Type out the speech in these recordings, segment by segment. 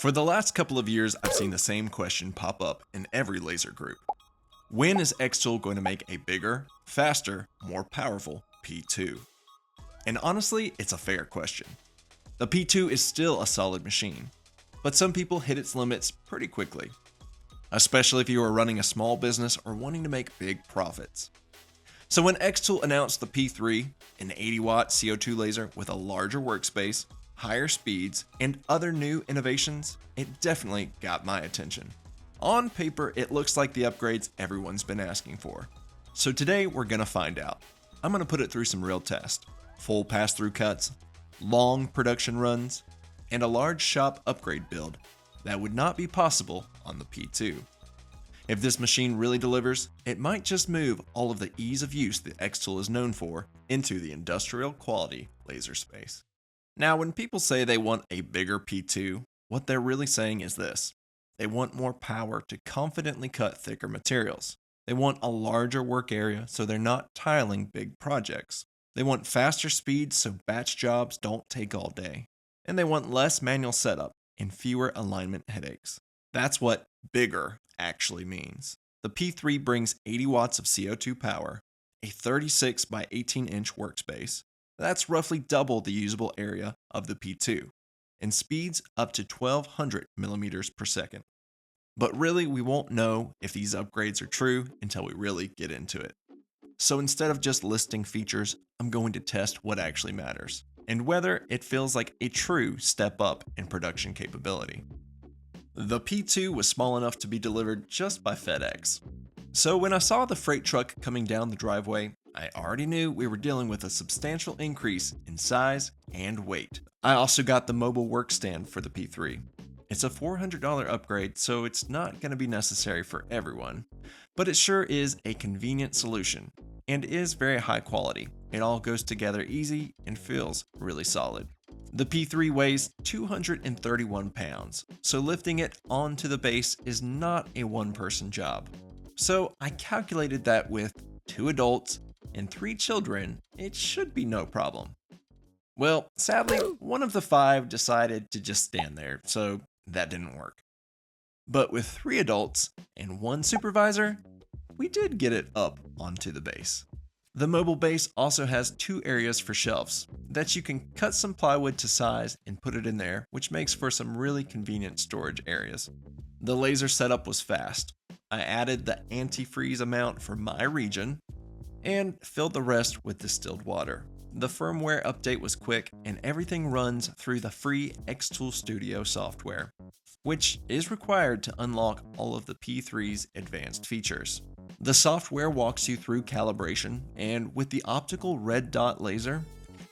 For the last couple of years, I've seen the same question pop up in every laser group. When is xTool going to make a bigger, faster, more powerful P2? And honestly, it's a fair question. The P2 is still a solid machine, but some people hit its limits pretty quickly, especially if you are running a small business or wanting to make big profits. So when xTool announced the P3, an 80-watt CO2 laser with a larger workspace, higher speeds, and other new innovations, it definitely got my attention. On paper, it looks like the upgrades everyone's been asking for. So today we're gonna find out. I'm gonna put it through some real tests, full pass-through cuts, long production runs, and a large shop upgrade build that would not be possible on the P2. If this machine really delivers, it might just move all of the ease of use that xTool is known for into the industrial quality laser space. Now, when people say they want a bigger P2, what they're really saying is this. They want more power to confidently cut thicker materials. They want a larger work area so they're not tiling big projects. They want faster speeds so batch jobs don't take all day. And they want less manual setup and fewer alignment headaches. That's what bigger actually means. The P3 brings 80 watts of CO2 power, a 36 by 18 inch workspace. That's roughly double the usable area of the P2, and speeds up to 1200 millimeters per second. But really, we won't know if these upgrades are true until we really get into it. So instead of just listing features, I'm going to test what actually matters, and whether it feels like a true step up in production capability. The P2 was small enough to be delivered just by FedEx. So when I saw the freight truck coming down the driveway, I already knew we were dealing with a substantial increase in size and weight. I also got the mobile work stand for the P3. It's a $400 upgrade, so it's not going to be necessary for everyone, but it sure is a convenient solution and is very high quality. It all goes together easy and feels really solid. The P3 weighs 231 pounds, so lifting it onto the base is not a one-person job. So I calculated that with 2 adults and 3 children, it should be no problem. Well, sadly, one of the 5 decided to just stand there, so that didn't work. But with 3 adults and 1 supervisor, we did get it up onto the base. The mobile base also has 2 areas for shelves that you can cut some plywood to size and put it in there, which makes for some really convenient storage areas. The laser setup was fast. I added the antifreeze amount for my region and filled the rest with distilled water. The firmware update was quick and everything runs through the free xTool Studio software, which is required to unlock all of the P3's advanced features. The software walks you through calibration, and with the optical red dot laser,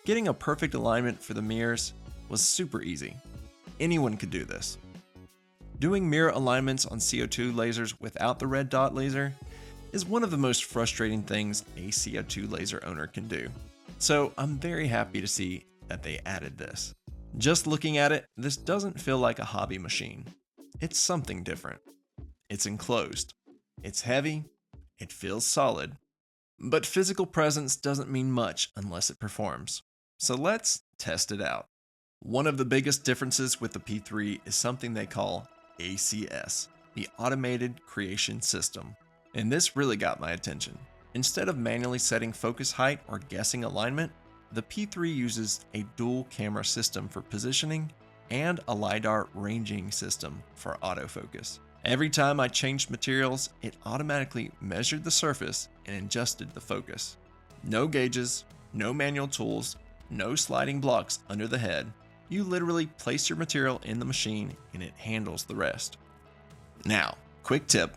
getting a perfect alignment for the mirrors was super easy. Anyone could do this. Doing mirror alignments on CO2 lasers without the red dot laser is one of the most frustrating things a CO2 laser owner can do. So I'm very happy to see that they added this. Just looking at it, this doesn't feel like a hobby machine. It's something different. It's enclosed. It's heavy. It feels solid. But physical presence doesn't mean much unless it performs. So let's test it out. One of the biggest differences with the P3 is something they call ACS, the Automated Creation System. And this really got my attention. Instead of manually setting focus height or guessing alignment, the P3 uses a dual camera system for positioning and a LiDAR ranging system for autofocus. Every time I changed materials, it automatically measured the surface and adjusted the focus. No gauges, no manual tools, no sliding blocks under the head. You literally place your material in the machine and it handles the rest. Now, quick tip.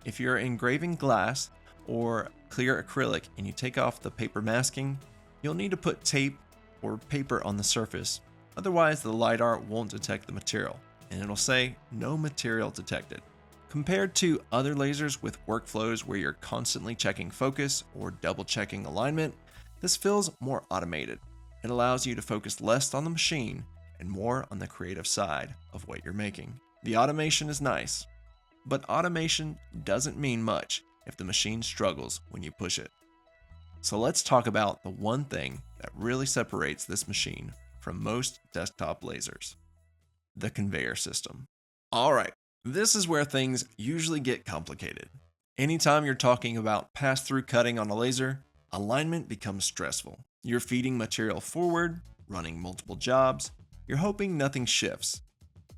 If you're engraving glass or clear acrylic and you take off the paper masking, you'll need to put tape or paper on the surface. Otherwise, the LiDAR won't detect the material, and it'll say no material detected. Compared to other lasers with workflows where you're constantly checking focus or double checking alignment, this feels more automated. It allows you to focus less on the machine and more on the creative side of what you're making. The automation is nice, but automation doesn't mean much if the machine struggles when you push it. So let's talk about the one thing that really separates this machine from most desktop lasers. the conveyor system. Alright, this is where things usually get complicated. Anytime you're talking about pass-through cutting on a laser, alignment becomes stressful. You're feeding material forward, running multiple jobs, you're hoping nothing shifts.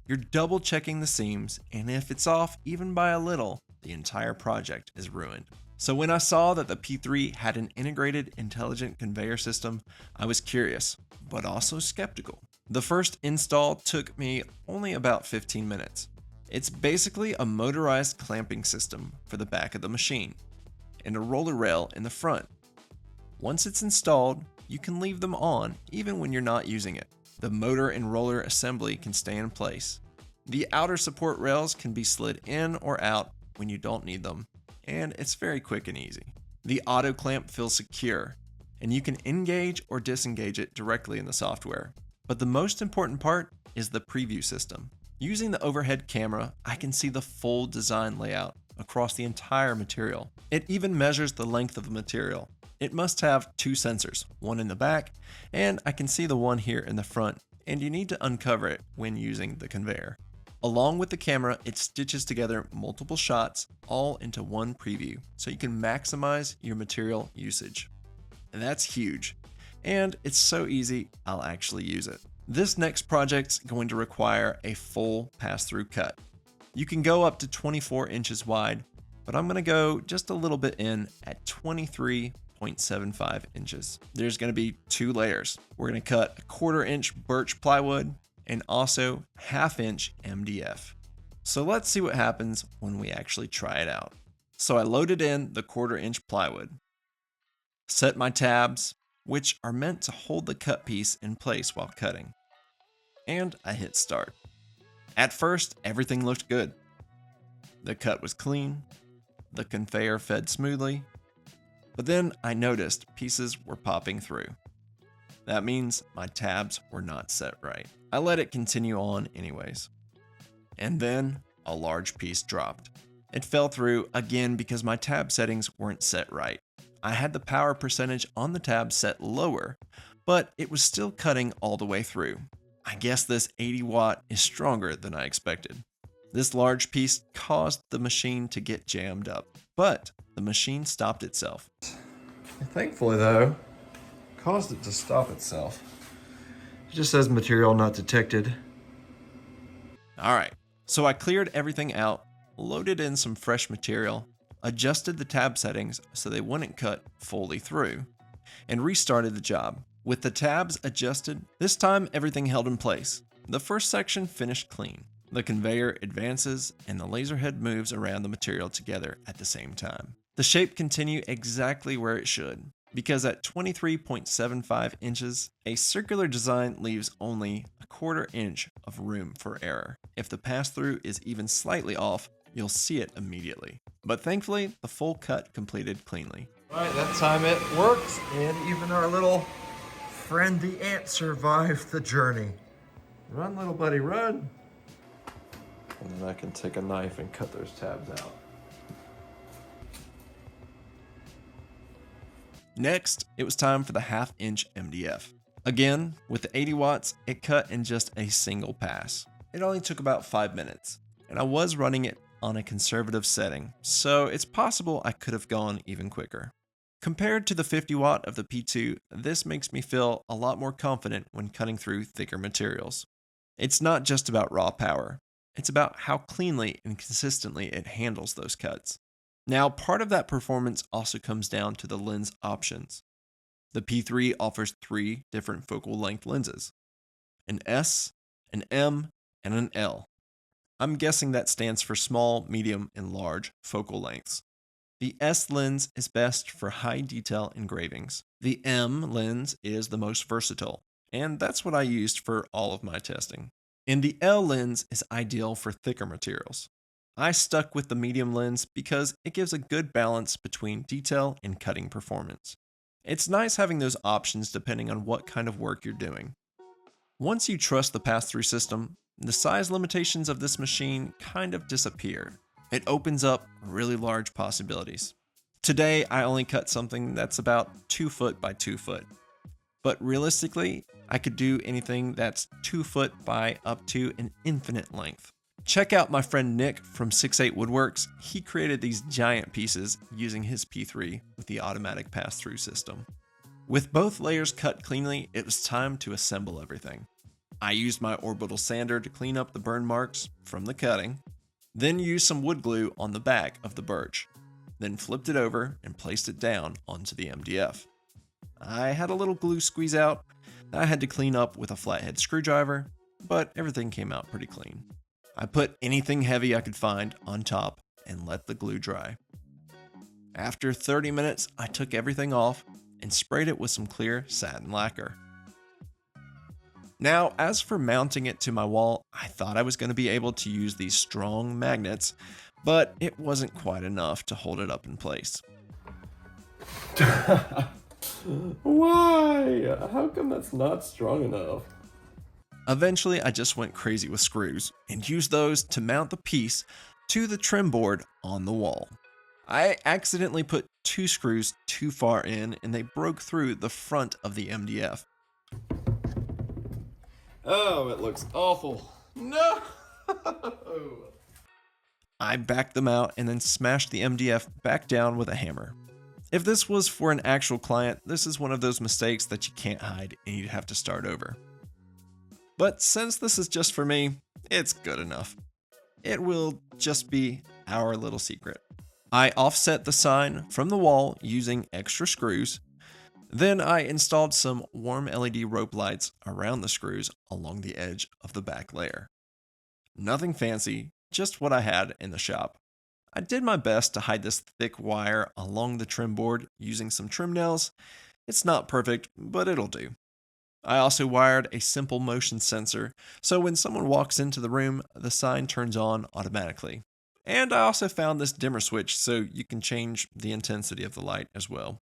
You're double checking the seams, and if it's off even by a little, the entire project is ruined. So when I saw that the P3 had an integrated intelligent conveyor system, I was curious, but also skeptical. The first install took me only about 15 minutes. It's basically a motorized clamping system for the back of the machine, and a roller rail in the front. Once it's installed, you can leave them on even when you're not using it. The motor and roller assembly can stay in place. The outer support rails can be slid in or out when you don't need them, and it's very quick and easy. The auto clamp feels secure, and you can engage or disengage it directly in the software. But the most important part is the preview system. Using the overhead camera, I can see the full design layout across the entire material. It even measures the length of the material. It must have 2 sensors, one in the back, and I can see the one here in the front, and you need to uncover it when using the conveyor. Along with the camera, it stitches together multiple shots all into one preview, so you can maximize your material usage. And that's huge, and it's so easy, I'll actually use it. This next project's going to require a full pass-through cut. You can go up to 24 inches wide, but I'm going to go just a little bit in at 23.75 inches. There's going to be 2 layers. We're going to cut a 1/4 inch birch plywood and also 1/2 inch MDF. So let's see what happens when we actually try it out. So I loaded in the 1/4 inch plywood, set my tabs, which are meant to hold the cut piece in place while cutting, and I hit start. At first, everything looked good. The cut was clean, the conveyor fed smoothly, but then I noticed pieces were popping through. That means my tabs were not set right. I let it continue on anyways. And then a large piece dropped. It fell through again because my tab settings weren't set right. I had the power percentage on the tab set lower, but it was still cutting all the way through. I guess this 80 watt is stronger than I expected. This large piece caused the machine to get jammed up, but the machine stopped itself. Thankfully though, caused it to stop itself. It just says material not detected. Alright, so I cleared everything out, loaded in some fresh material, adjusted the tab settings so they wouldn't cut fully through, and restarted the job. With the tabs adjusted, this time everything held in place. The first section finished clean. The conveyor advances and the laser head moves around the material together at the same time. The shape continued exactly where it should, because at 23.75 inches, a circular design leaves only a 1/4 inch of room for error. If the pass-through is even slightly off, you'll see it immediately. But thankfully, the full cut completed cleanly. Right, that time it works, and even our little friend the ant survived the journey. Run, little buddy, run! And then I can take a knife and cut those tabs out. Next, it was time for the 1/2 inch MDF. Again, with the 80 watts, it cut in just a single pass. It only took about 5 minutes, and I was running it on a conservative setting, so it's possible I could have gone even quicker. Compared to the 50 watt of the P2, this makes me feel a lot more confident when cutting through thicker materials. It's not just about raw power, it's about how cleanly and consistently it handles those cuts. Now, part of that performance also comes down to the lens options. The P3 offers 3 different focal length lenses: an S, an M, and an L. I'm guessing that stands for small, medium, and large focal lengths. The S lens is best for high detail engravings. The M lens is the most versatile, and that's what I used for all of my testing. And the L lens is ideal for thicker materials. I stuck with the medium lens because it gives a good balance between detail and cutting performance. It's nice having those options depending on what kind of work you're doing. Once you trust the pass-through system, the size limitations of this machine kind of disappear. It opens up really large possibilities. Today, I only cut something that's about 2 foot by 2 foot. But realistically, I could do anything that's 2 foot by up to an infinite length. Check out my friend Nick from 68 Woodworks. He created these giant pieces using his P3 with the automatic pass-through system. With both layers cut cleanly, it was time to assemble everything. I used my orbital sander to clean up the burn marks from the cutting, then used some wood glue on the back of the birch, then flipped it over and placed it down onto the MDF. I had a little glue squeeze out that I had to clean up with a flathead screwdriver, but everything came out pretty clean. I put anything heavy I could find on top and let the glue dry. After 30 minutes, I took everything off and sprayed it with some clear satin lacquer. Now, as for mounting it to my wall, I thought I was going to be able to use these strong magnets, but it wasn't quite enough to hold it up in place. Why? How come that's not strong enough? Eventually, I just went crazy with screws and used those to mount the piece to the trim board on the wall. I accidentally put 2 screws too far in and they broke through the front of the MDF. Oh, it looks awful. No! I backed them out and then smashed the MDF back down with a hammer. If this was for an actual client, this is one of those mistakes that you can't hide and you'd have to start over. But since this is just for me, it's good enough. It will just be our little secret. I offset the sign from the wall using extra screws. Then I installed some warm LED rope lights around the screws along the edge of the back layer. Nothing fancy, just what I had in the shop. I did my best to hide this thick wire along the trim board using some trim nails. It's not perfect, but it'll do. I also wired a simple motion sensor, so when someone walks into the room, the sign turns on automatically. And I also found this dimmer switch so you can change the intensity of the light as well.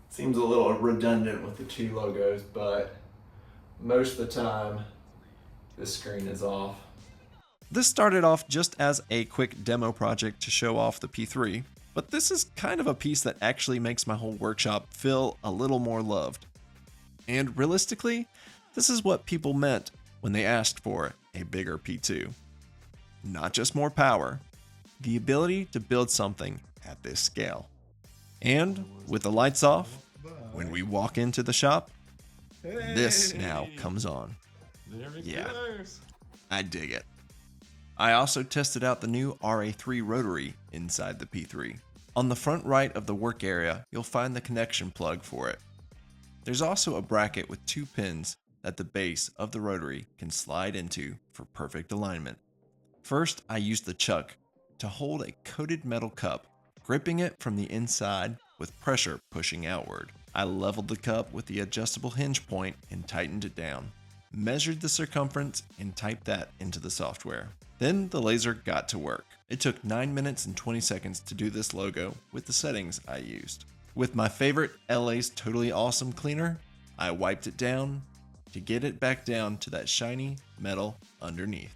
Seems a little redundant with the 2 logos, but most of the time, this screen is off. This started off just as a quick demo project to show off the P3, but this is kind of a piece that actually makes my whole workshop feel a little more loved. And realistically, this is what people meant when they asked for a bigger P2. Not just more power, the ability to build something at this scale. And with the lights off, when we walk into the shop, this now comes on. Yeah, I dig it. I also tested out the new RA3 Rotary inside the P3. On the front right of the work area, you'll find the connection plug for it. There's also a bracket with 2 pins that the base of the rotary can slide into for perfect alignment. First, I used the chuck to hold a coated metal cup, gripping it from the inside with pressure pushing outward. I leveled the cup with the adjustable hinge point and tightened it down, measured the circumference and typed that into the software. Then the laser got to work. It took 9 minutes and 20 seconds to do this logo with the settings I used. With my favorite LA's Totally Awesome cleaner, I wiped it down to get it back down to that shiny metal underneath.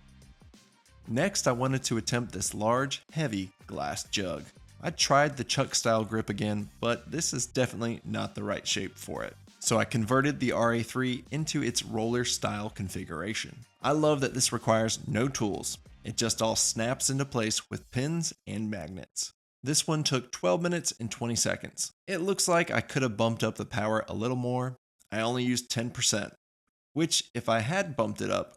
Next, I wanted to attempt this large, heavy glass jug. I tried the chuck style grip again, but this is definitely not the right shape for it. So I converted the RA3 into its roller style configuration. I love that this requires no tools. It just all snaps into place with pins and magnets. This one took 12 minutes and 20 seconds. It looks like I could have bumped up the power a little more. I only used 10%, which if I had bumped it up,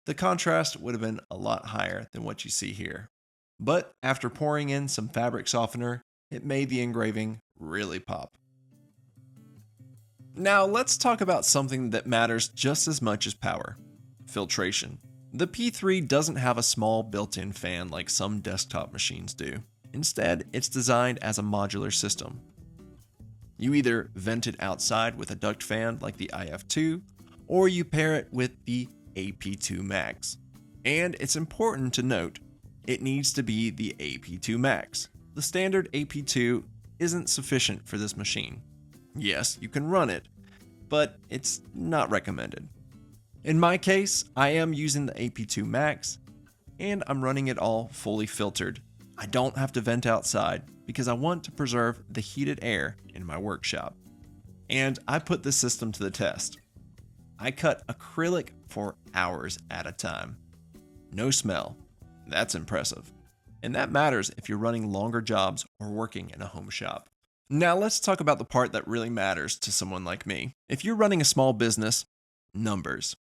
the contrast would have been a lot higher than what you see here. But after pouring in some fabric softener, it made the engraving really pop. Now let's talk about something that matters just as much as power: filtration. The P3 doesn't have a small built-in fan like some desktop machines do. Instead, it's designed as a modular system. You either vent it outside with a duct fan like the IF2, or you pair it with the AP2 Max. And it's important to note, it needs to be the AP2 Max. The standard AP2 isn't sufficient for this machine. Yes, you can run it, but it's not recommended. In my case, I am using the AP2 Max, and I'm running it all fully filtered. I don't have to vent outside because I want to preserve the heated air in my workshop. And I put this system to the test. I cut acrylic for hours at a time. No smell. That's impressive. And that matters if you're running longer jobs or working in a home shop. Now let's talk about the part that really matters to someone like me. If you're running a small business, numbers.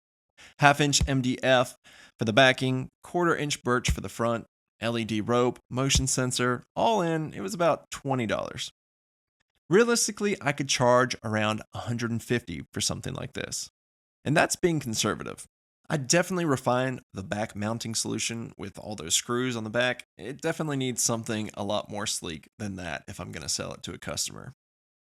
1/2-inch MDF for the backing, 1/4-inch birch for the front, LED rope, motion sensor, all in, it was about $20. Realistically, I could charge around $150 for something like this. And that's being conservative. I definitely refined the back mounting solution with all those screws on the back. It definitely needs something a lot more sleek than that if I'm going to sell it to a customer.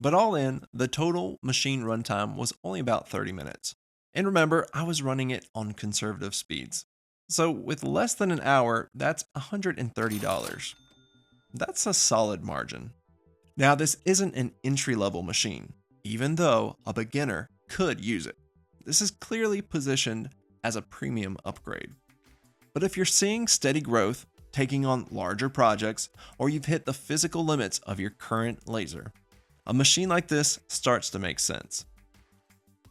But all in, the total machine runtime was only about 30 minutes. And remember, I was running it on conservative speeds. So with less than an hour, that's $130. That's a solid margin. Now, this isn't an entry-level machine, even though a beginner could use it. This is clearly positioned as a premium upgrade. But if you're seeing steady growth, taking on larger projects, or you've hit the physical limits of your current laser, a machine like this starts to make sense.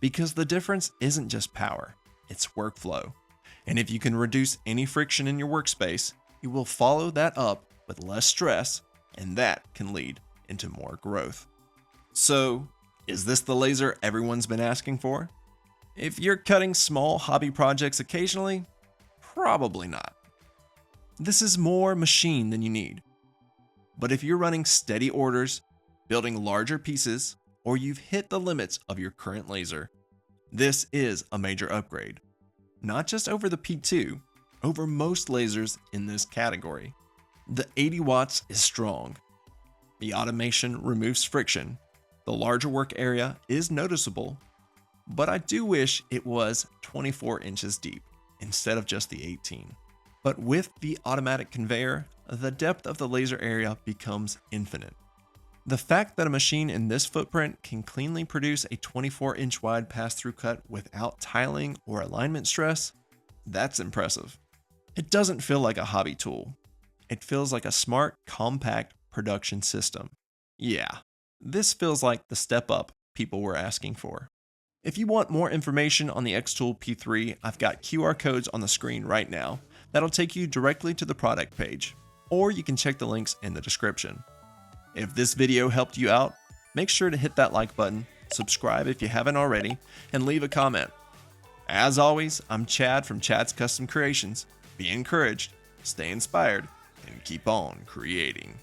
Because the difference isn't just power, it's workflow. And if you can reduce any friction in your workspace, you will follow that up with less stress, and that can lead into more growth. So, is this the laser everyone's been asking for? If you're cutting small hobby projects occasionally, probably not. This is more machine than you need. But if you're running steady orders, building larger pieces, or you've hit the limits of your current laser, this is a major upgrade. Not just over the P2, over most lasers in this category. The 80 watts is strong. The automation removes friction. The larger work area is noticeable. But I do wish it was 24 inches deep instead of just the 18. But with the automatic conveyor, the depth of the laser area becomes infinite. The fact that a machine in this footprint can cleanly produce a 24-inch wide pass-through cut without tiling or alignment stress, that's impressive. It doesn't feel like a hobby tool. It feels like a smart, compact production system. Yeah, this feels like the step up people were asking for. If you want more information on the xTool P3, I've got QR codes on the screen right now that'll take you directly to the product page, or you can check the links in the description. If this video helped you out, make sure to hit that like button, subscribe if you haven't already, and leave a comment. As always, I'm Chad from Chad's Custom Creations. Be encouraged, stay inspired, and keep on creating.